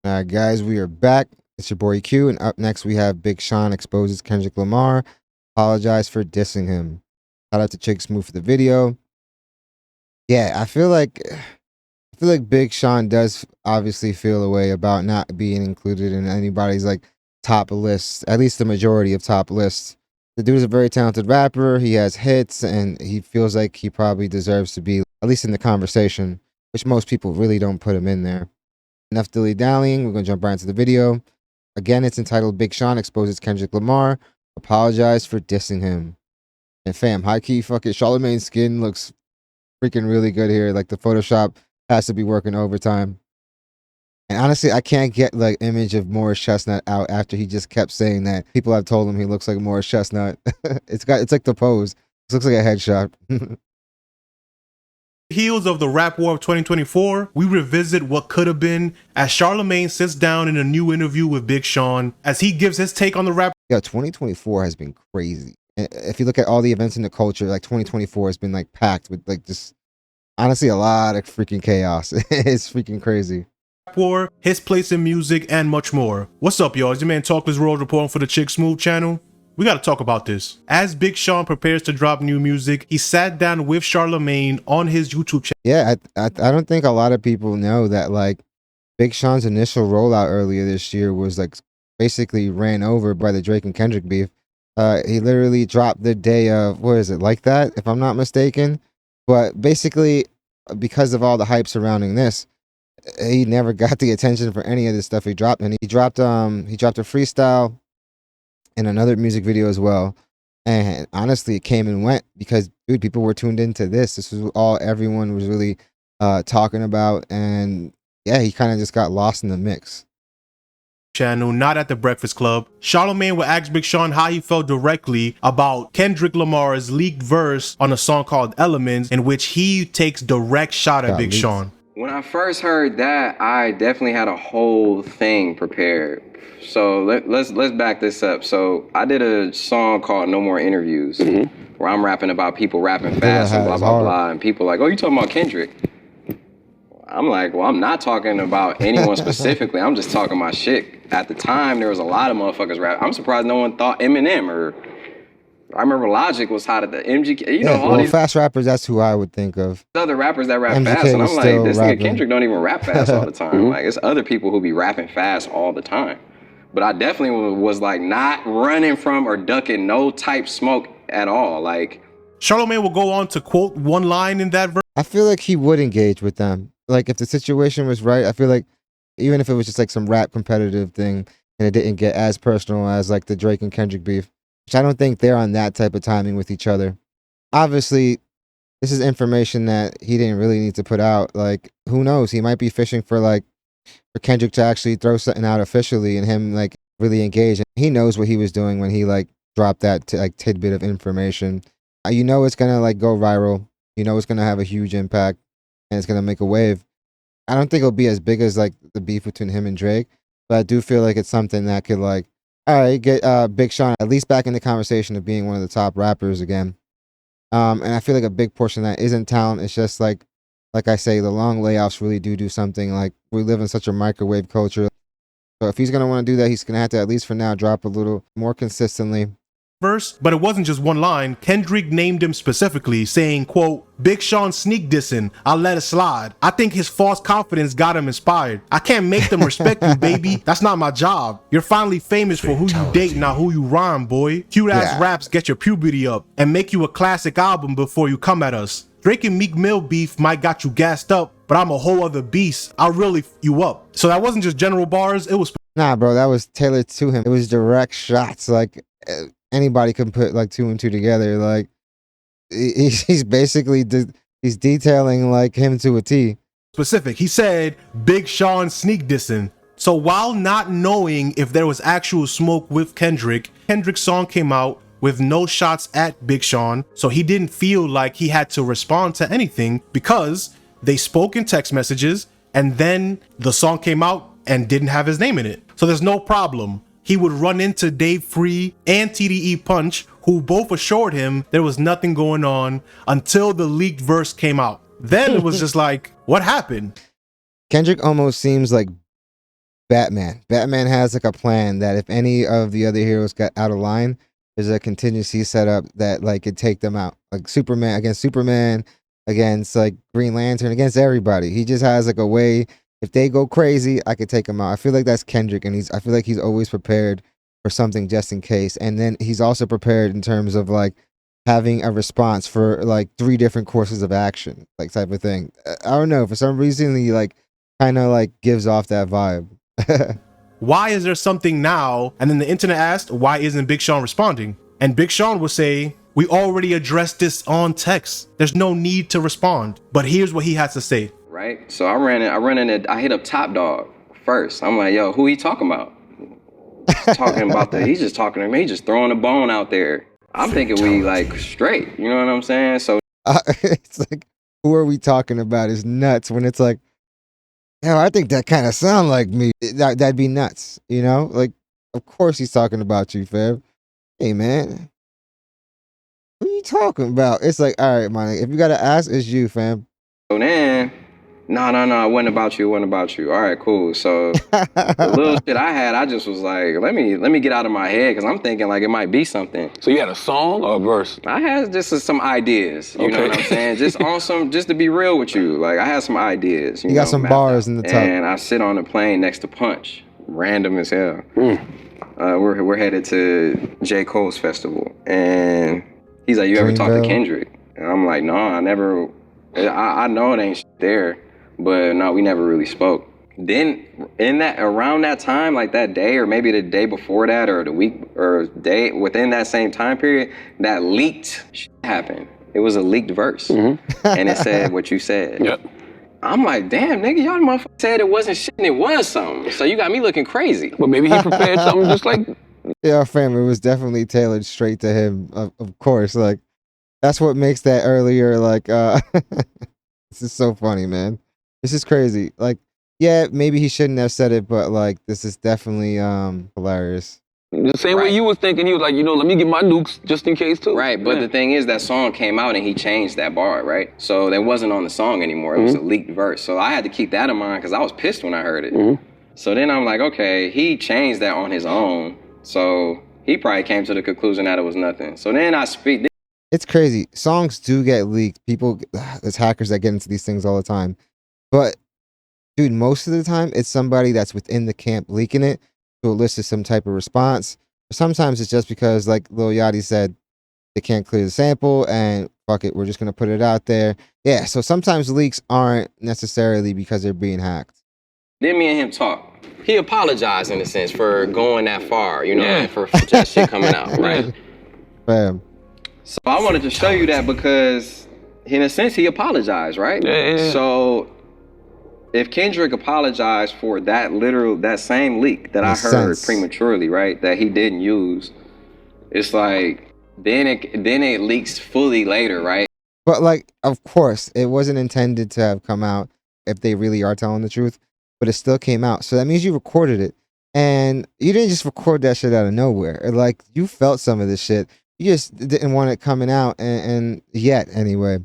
All right, guys, we are back. It's your boy Q, and up next we have Big Sean exposes Kendrick Lamar. Apologize for dissing him. Shout out to Chick Smooth for the video. Yeah, I feel like Big Sean does obviously feel a way about not being included in anybody's like top lists, at least the majority of top lists. The dude is a very talented rapper. He has hits, and he feels like he probably deserves to be at least in the conversation, which most people really don't put him in there. Enough dilly dallying. We're gonna jump right into the video. Again, it's entitled "Big Sean Exposes Kendrick Lamar. Apologize for dissing him." And fam, high key, fuck it. Charlamagne's skin looks freaking really good here. Like the Photoshop has to be working overtime. And honestly, I can't get like image of Morris Chestnut out after he just kept saying that people have told him he looks like Morris Chestnut. It's like the pose. This looks like a headshot. Heels of the rap war of 2024, we revisit what could have been as Charlamagne sits down in a new interview with Big Sean as he gives his take on the rap. Yeah, 2024 has been crazy. And if you look at all the events in the culture, like 2024 has been like packed with like just honestly a lot of freaking chaos. It's freaking crazy. War, his place in music, and much more. What's up, y'all? It's your man Talkless World reporting for the Chick Smooth channel. We gotta talk about this. As Big Sean prepares to drop new music, he sat down with Charlamagne on his YouTube channel. Yeah, I don't think a lot of people know that like Big Sean's initial rollout earlier this year was like basically ran over by the Drake and Kendrick beef. He literally dropped the day of, what is it, like that, if I'm not mistaken. But basically, because of all the hype surrounding this, he never got the attention for any of this stuff he dropped. And he dropped a freestyle and another music video as well. And honestly, it came and went because, dude, people were tuned into this. This was all everyone was really talking about. And yeah, he kind of just got lost in the mix. Channel, not at the Breakfast Club. Charlamagne would ask Big Sean how he felt directly about Kendrick Lamar's leaked verse on a song called Elements, in which he takes direct shot at Big Sean. When I first heard that, I definitely had a whole thing prepared. So let's back this up. So I did a song called No More Interviews, where I'm rapping about people rapping fast and blah, blah, blah. And people like, oh, you talking about Kendrick? I'm like, well, I'm not talking about anyone specifically. I'm just talking my shit. At the time, there was a lot of motherfuckers rap. I'm surprised no one thought Eminem or I remember Logic was hot at the MGK. You know, all these fast rappers, that's who I would think of. Other rappers that rap MGK fast. And I'm like, this rapping. nigga Kendrick don't even rap fast all the time. Like, it's other people who be rapping fast all the time. But I definitely was like not running from or ducking no type smoke at all. Like, Charlamagne will go on to quote one line in that verse. I feel like he would engage with them. Like if the situation was right, I feel like even if it was just like some rap competitive thing and it didn't get as personal as like the Drake and Kendrick beef, which I don't think they're on that type of timing with each other. Obviously, this is information that he didn't really need to put out. Like, who knows? He might be fishing for Kendrick to actually throw something out officially and him like really engage. And he knows what he was doing when he like dropped that tidbit of information. You know it's gonna like go viral. You know it's gonna have a huge impact and it's gonna make a wave. I don't think it'll be as big as like the beef between him and Drake, but I do feel like it's something that could like, all right, get Big Sean at least back in the conversation of being one of the top rappers again. And I feel like a big portion of that isn't talent. It's just like I say, the long layoffs really do something. Like we live in such a microwave culture. So if he's gonna want to do that, he's gonna have to, at least for now, drop a little more consistently. Verse, but it wasn't just one line. Kendrick named him specifically, saying, quote, Big Sean sneak dissing, I'll let it slide. I think his false confidence got him inspired. I can't make them respect you, baby. That's not my job. You're finally famous for who you date, not who you rhyme, boy. Cute ass raps get your puberty up and make you a classic album before you come at us. Drake and Meek Mill beef might got you gassed up, but I'm a whole other beast. I'll really f you up. So that wasn't just general bars, it was... Nah, bro, that was tailored to him. It was direct shots. Like, anybody can put like 2 and 2 together. Like he's basically he's detailing like him to a T. Specific. He said Big Sean sneak dissing. So while not knowing if there was actual smoke with Kendrick's song came out with no shots at Big Sean, so he didn't feel like he had to respond to anything because they spoke in text messages and then the song came out and didn't have his name in it. So there's no problem. He would run into Dave Free and TDE Punch, who both assured him there was nothing going on until the leaked verse came out. Then it was just like, what happened? Kendrick almost seems like Batman. Batman has like a plan that if any of the other heroes got out of line, there's a contingency set up that like could take them out. Like Superman, against like Green Lantern, against everybody. He just has like a way. If they go crazy, I could take them out. I feel like that's Kendrick, and I feel like he's always prepared for something just in case. And then he's also prepared in terms of like having a response for like 3 different courses of action, like type of thing. I don't know. For some reason, he like kind of like gives off that vibe. Why is there something now? And then the internet asked, why isn't Big Sean responding? And Big Sean would say, we already addressed this on text. There's no need to respond. But here's what he has to say. Right. So I hit up Top Dog first. I'm like, yo, who he talking about? He's just talking to me. He's just throwing a bone out there. I'm thinking we like straight. You know what I'm saying? So it's like, who are we talking about? Is nuts when it's like, hell, I think that kind of sound like me. That'd be nuts, you know? Like, of course he's talking about you, fam. Hey, man, what are you talking about? It's like, all right, man, if you gotta ask, it's you, fam. So then, no, it wasn't about you. All right, cool. So the little shit I had, I just was like, let me get out of my head because I'm thinking like it might be something. So you had a song or a verse? I had just some ideas. You know what I'm saying? Just to be real with you. Like I had some ideas. You got some bars in the top. And I sit on the plane next to Punch. Random as hell. We're headed to J. Cole's festival, and he's like, "You ever talk to Kendrick?" And I'm like, "No, I never. I know it ain't shit there, but no, we never really spoke." Then around that time, like that day, or maybe the day before that, or the week or day within that same time period, that leaked shit happened. It was a leaked verse, and it said what you said. Yep. I'm like, damn, nigga, y'all motherfuckers said it wasn't shit and it was something. So you got me looking crazy. Well, maybe he prepared something just like... Yeah, fam, it was definitely tailored straight to him, of course. Like, that's what makes that earlier, like, this is so funny, man. This is crazy. Like, yeah, maybe he shouldn't have said it, but, like, this is definitely hilarious. The same way you was thinking, he was like, let me get my nukes just in case too. Right, but the thing is that song came out and he changed that bar, right? So that wasn't on the song anymore. It was a leaked verse. So I had to keep that in mind because I was pissed when I heard it. So then I'm like, okay, he changed that on his own. So he probably came to the conclusion that it was nothing. So then It's crazy. Songs do get leaked. People, there's hackers that get into these things all the time. But, dude, most of the time, it's somebody that's within the camp leaking it to elicit some type of response. Sometimes it's just because, like Lil Yachty said, they can't clear the sample and fuck it, we're just gonna put it out there. Yeah, so sometimes leaks aren't necessarily because they're being hacked. Then me and him talk. He apologized in a sense for going that far, and for that shit coming out, right? Bam. So I wanted to show you that because, in a sense, he apologized, right? Yeah. So if Kendrick apologized for that same leak that I heard prematurely, right, that he didn't use, it's like then it leaks fully later, right? But like, of course, it wasn't intended to have come out if they really are telling the truth, but it still came out. So that means you recorded it, and you didn't just record that shit out of nowhere. Like, you felt some of this shit. You just didn't want it coming out, and yet anyway.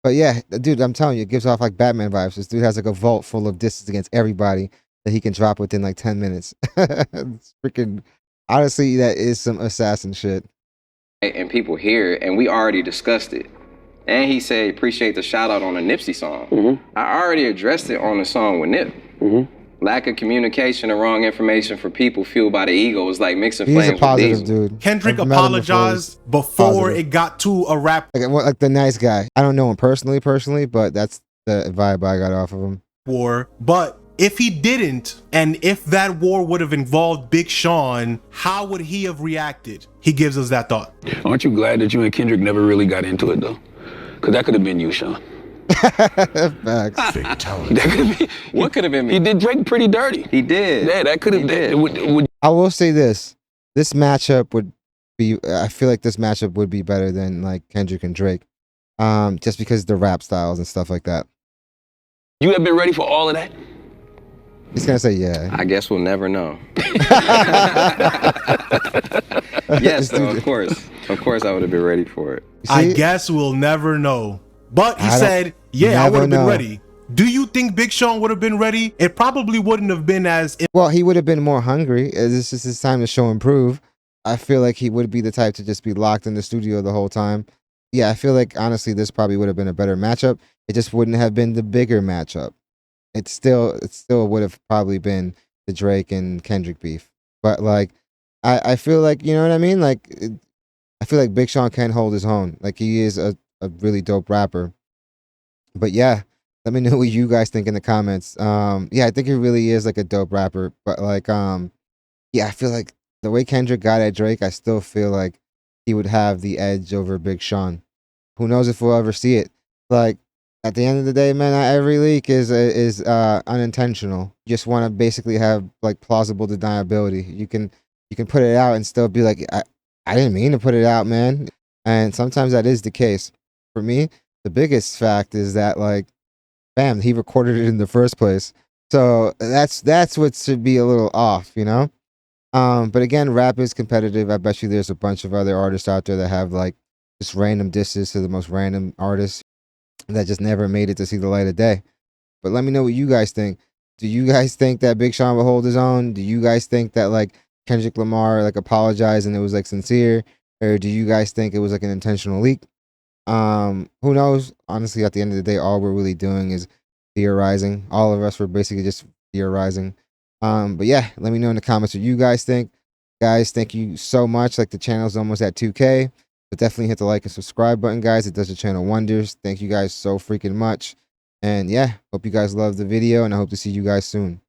But yeah, dude, I'm telling you, it gives off like Batman vibes. This dude has like a vault full of disses against everybody that he can drop within like 10 minutes. It's freaking, honestly, that is some assassin shit. And people hear it, and we already discussed it. And he said, appreciate the shout out on a Nipsey song. I already addressed it on the song with Nip. Lack of communication and wrong information for people fueled by the ego is like mixing flames He's a positive with diesel. dude. Kendrick I've met him apologized before it got to a rap like the nice guy. I don't know him personally, but that's the vibe I got off of him. war. But if he didn't, and if that war would have involved Big Sean, how would he have reacted? He gives us that thought. Aren't you glad that you and Kendrick never really got into it though? Because that could have been you, Sean. Facts. That could have been. What could have been me? He did Drake pretty dirty. He did. Yeah, that could have. I will say this matchup would be, I feel like this matchup would be better than like Kendrick and Drake. Just because of the rap styles and stuff like that. You have been ready for all of that? He's gonna say yeah. I guess we'll never know. Yes, though, of course. Of course I would have been ready for it. I guess we'll never know. But he said, yeah, I would have been ready. Do you think Big Sean would have been ready? It probably wouldn't have been as. Well, he would have been more hungry. This is his time to show and prove. I feel like he would be the type to just be locked in the studio the whole time. Yeah, I feel like honestly, this probably would have been a better matchup. It just wouldn't have been the bigger matchup. It still would have probably been the Drake and Kendrick beef. But like, I feel like, you know what I mean? Like, I feel like Big Sean can hold his own. Like, he is a really dope rapper. But yeah, let me know what you guys think in the comments. Yeah, I think he really is like a dope rapper. But like, yeah, I feel like the way Kendrick got at Drake, I still feel like he would have the edge over Big Sean. Who knows if we'll ever see it? Like, at the end of the day, man, not every leak is unintentional. You just want to basically have like plausible deniability. You can put it out and still be like, I didn't mean to put it out, man. And sometimes that is the case. For me, the biggest fact is that like, bam, he recorded it in the first place. So that's what should be a little off, you know? But again, rap is competitive. I bet you there's a bunch of other artists out there that have like just random disses to the most random artists that just never made it to see the light of day. But let me know what you guys think. Do you guys think that Big Sean will hold his own? Do you guys think that like Kendrick Lamar like apologized and it was like sincere? Or do you guys think it was like an intentional leak? Who knows? Honestly, at the end of the day, all we're really doing is theorizing. All of us were basically just theorizing. But yeah, let me know in the comments what you guys think. Guys, thank you so much. Like, the channel's almost at 2K. But definitely hit the like and subscribe button, guys. It does the channel wonders. Thank you guys so freaking much. And yeah, hope you guys loved the video, and I hope to see you guys soon.